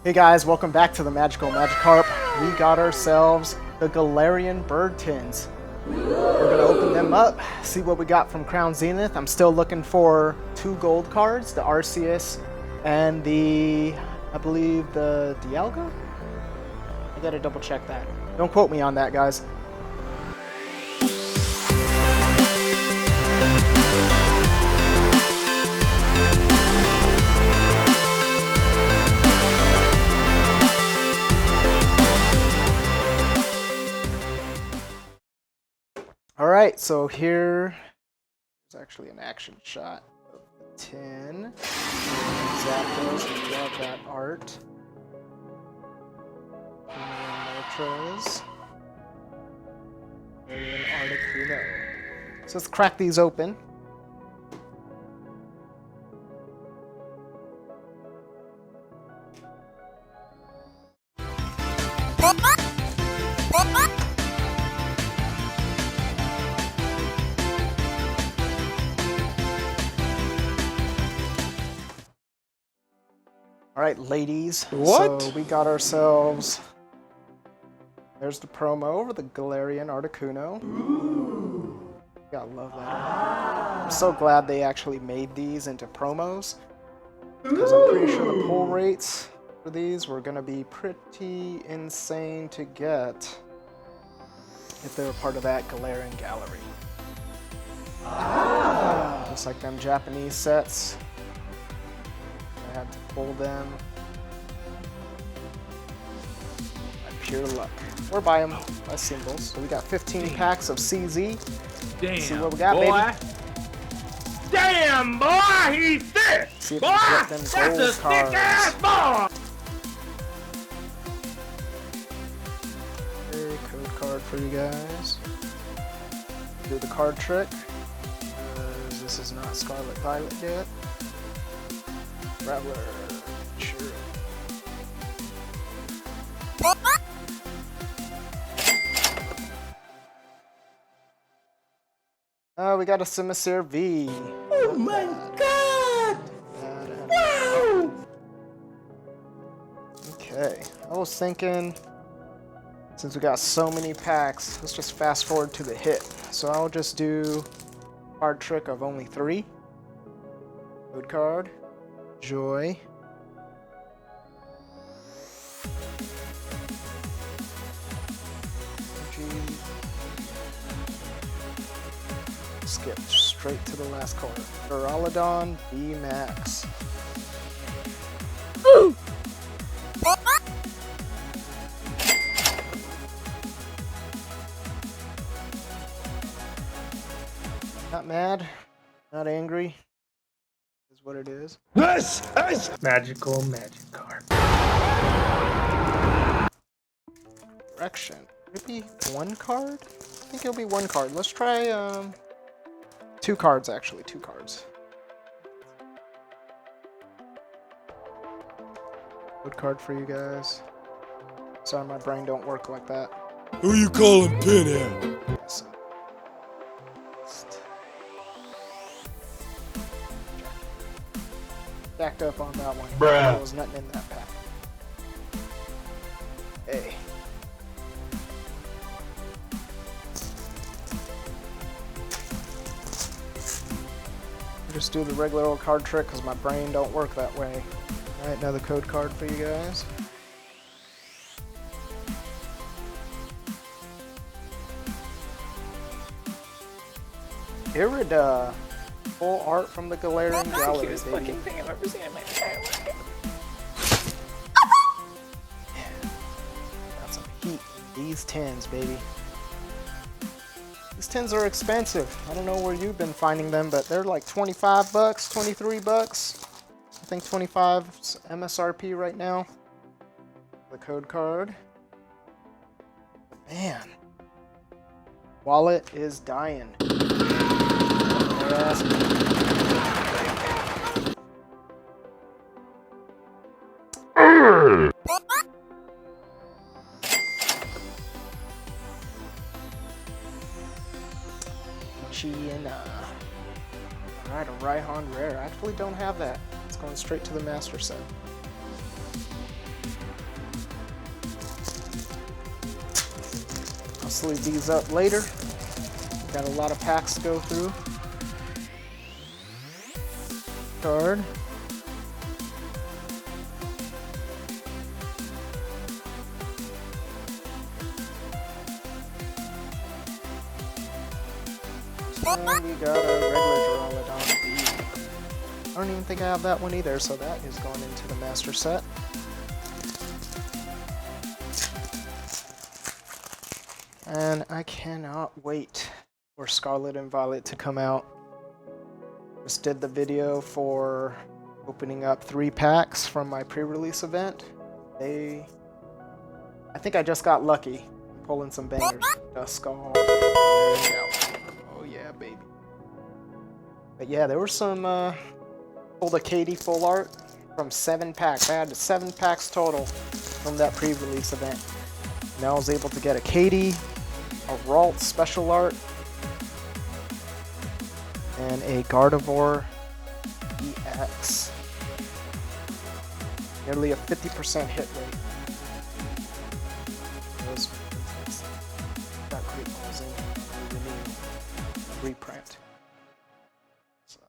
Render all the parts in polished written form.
Hey guys, welcome back to the Magical Magikarp. We got ourselves the Galarian Bird Tins. We're gonna open them up, see what we got from Crown Zenith. I'm still looking for 2 gold cards, the Arceus and the, I believe the Dialga? I gotta double check that. Don't quote me on that, guys. Alright, so here's actually an action shot of the tin. Zapdos, I love that art. Ultras. And an Articuno. So let's crack these open. Alright, ladies. What? So we got ourselves... There's the promo for the Galarian Articuno. Ooh. Gotta love that. I'm so glad they actually made these into promos. Because I'm pretty sure the pull rates for these were gonna be pretty insane to get if they were part of that Galarian gallery. Just like them Japanese sets. I had to pull them by pure luck. Or buy them as singles. So we got 15 packs of CZ. Damn, see what we got, boy. baby. Damn, boy, he's thick. See if Boy, we can get them that's gold a thick cards. ass boy. Okay, code card for you guys. Do the card trick. This is not Scarlet Violet yet. Rattler. Sure. Oh, we got a Simisear V. Oh my god! Wow! Okay, I was thinking, since we got so many packs, let's just fast forward to the hit. So I'll just do card trick of only 3. Code card. Joy. Skip straight to the last card. Duraludon B Max. Ooh. Not mad, not angry. Is what it is. This is Magical Magikarp. Direction. Would it be 1 card? I think it'll be 1 card. Let's try 2 cards actually, 2 cards. Good card for you guys. Sorry, my brain don't work like that. Who you calling Pinhead? So, backed up on that one. Bruh. There was nothing in that pack. Hey. Just do the regular old card trick because my brain don't work that way. Alright, another code card for you guys. Irida. Full art from the Galarian gallery, Cutest baby. fucking thing I've ever seen in my entire life. Got some heat in these tins, baby. These tins are expensive. I don't know where you've been finding them, but they're like 25 bucks, 23 bucks. I think 25's MSRP right now. The code card. Man. Wallet is dying. Yes. Alright, a Raihan Rare. I actually don't have that. It's going straight to the Master Set. sleeve these up later. Got a lot of packs to go through. Card. And we got a regular Duraludon V. I don't even think I have that one either, so that is going into the master set. And I cannot wait for Scarlet and Violet to come out. Just did the video for opening up 3 packs from my pre-release event. I think I just got lucky. I'm pulling some bangers. Duskull. Oh yeah, baby. But yeah, there were some pulled a Katie full art from 7 packs. I had 7 packs total from that pre-release event. And I was able to get a Katie, a Ralt special art, and a Gardevoir EX. Nearly a 50% hit rate. Those got great balls in reprint. So.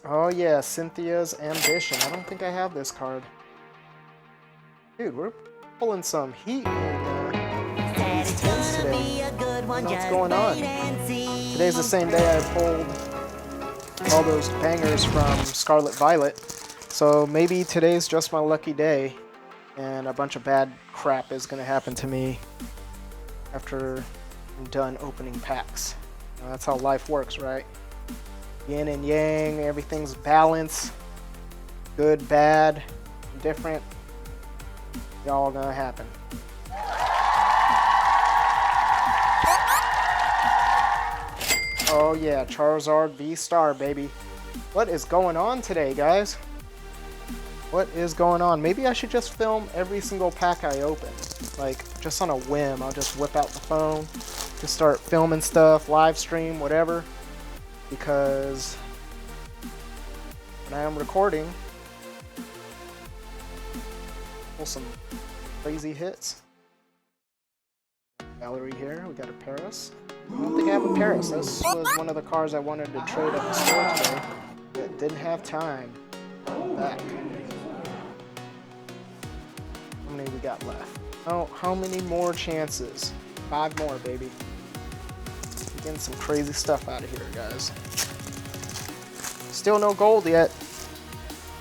Oh yeah, Cynthia's Ambition. I don't think I have this card. Dude, we're pulling some heat in these tins today. I don't know what's going on. Today's the same day I pulled all those bangers from Scarlet Violet, so maybe today's just my lucky day and a bunch of bad crap is going to happen to me after I'm done opening packs. That's how life works, right? Yin and yang, everything's balanced, good, bad, different. It's all gonna happen. Oh yeah, Charizard V-Star, baby. What is going on today, guys? What is going on? Maybe I should just film every single pack I open. Like, just on a whim, I'll just whip out the phone, just start filming stuff, live stream, whatever. Because when I am recording, pull some crazy hits. Gallery here, we got a Paris. I don't think I have a Paris. This was one of the cars I wanted to trade at the store today, but didn't have time. Back. How many we got left? Oh, how many more chances? 5 more, baby. Getting some crazy stuff out of here, guys. Still no gold yet.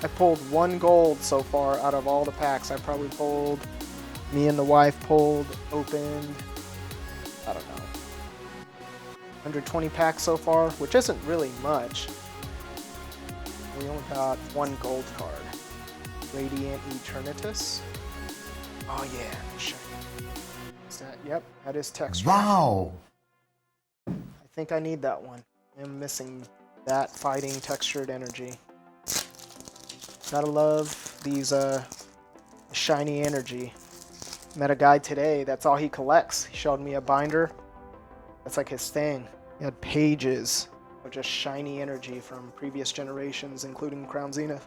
I pulled 1 gold so far out of all the packs I probably pulled. Me and the wife pulled, opened, I don't know, 120 packs so far, which isn't really much. We only got 1 gold card. Radiant Eternatus. Oh yeah, sure. Is that? Yep, that is texture. Wow. I think I need that one. I'm missing that fighting textured energy. Gotta love these shiny energy. Met a guy today, that's all he collects. He showed me a binder. That's like his thing. He had pages of just shiny energy from previous generations, including Crown Zenith.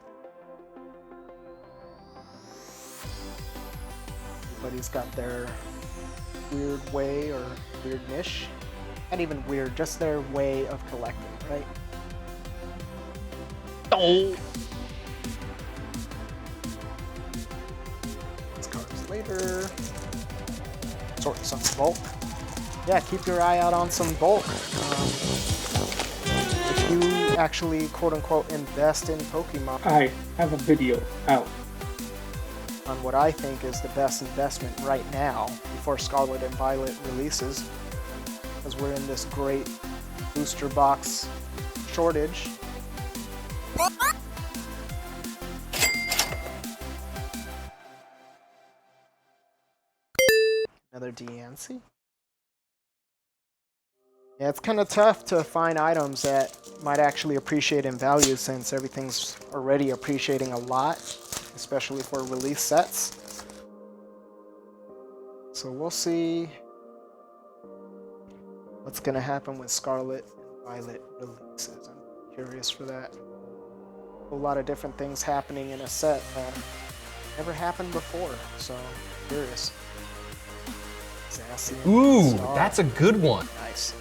Everybody's got their weird way or weird niche. Not even weird, just their way of collecting, right? Oh. These cards later. Sort some bulk. Yeah, keep your eye out on some bulk. If you actually, quote-unquote, invest in Pokemon, I have a video out on what I think is the best investment right now before Scarlet and Violet releases, because we're in this great booster box shortage. Another Deancey. Yeah, it's kind of tough to find items that might actually appreciate in value since everything's already appreciating a lot, especially for release sets. So we'll see what's going to happen with Scarlet and Violet releases. I'm curious for that. A lot of different things happening in a set that never happened before, so curious. Zacian. Ooh, Star. that's a good one. Nice.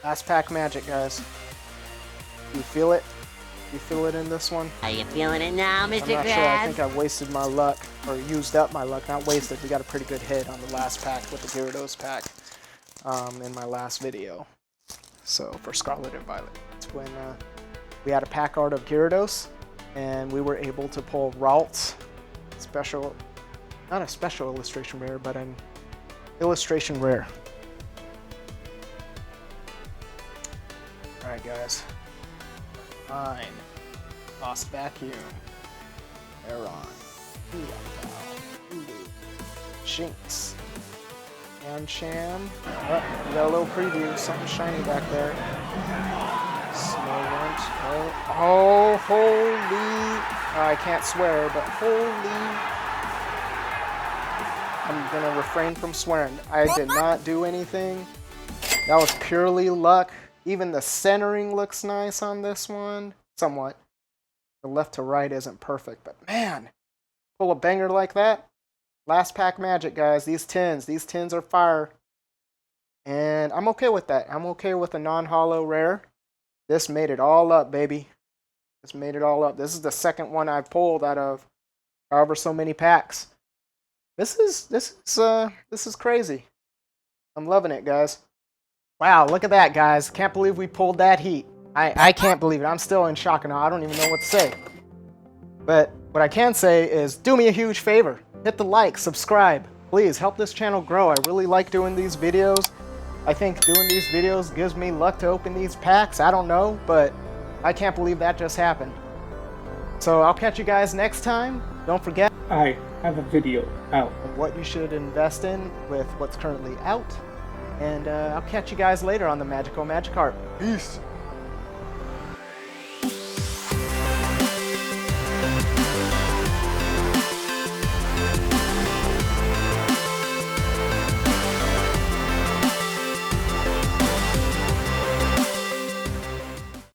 Last pack magic, guys. You feel it? You feel it in this one? Are you feeling it now, Mr. I'm not sure. I Krabs? think I wasted my luck, or used up my luck. Not wasted. We got a pretty good hit on the last pack with the Gyarados pack in my last video. So for Scarlet and Violet, it's when we had a pack art of Gyarados, and we were able to pull Ralts special, not a special illustration rare, but an illustration rare. All right, guys. Fine. Lost Vacuum. Aeron. Shinx. Sham. Oh, we got a little preview. Something shiny back there. Snowrunt. Oh, holy. I can't swear, but holy. I'm going to refrain from swearing. I did not do anything. That was purely luck. Even the centering looks nice on this one. Somewhat. The left to right isn't perfect, but man, pull a banger like that. Last pack magic, guys. These tins are fire. And I'm okay with that. I'm okay with a non-holo rare. This made it all up, baby. This made it all up. This is the second one I've pulled out of however so many packs. This is crazy. I'm loving it, guys. Wow, look at that, guys. Can't believe we pulled that heat. I can't believe it. I'm still in shock and awe. I don't even know what to say. But what I can say is do me a huge favor. Hit the like, subscribe. Please help this channel grow. I really like doing these videos. I think doing these videos gives me luck to open these packs. I don't know, but I can't believe that just happened. So I'll catch you guys next time. Don't forget I have a video out. what you should invest in with what's currently out. And I'll catch you guys later on the Magical Magikarp. Peace.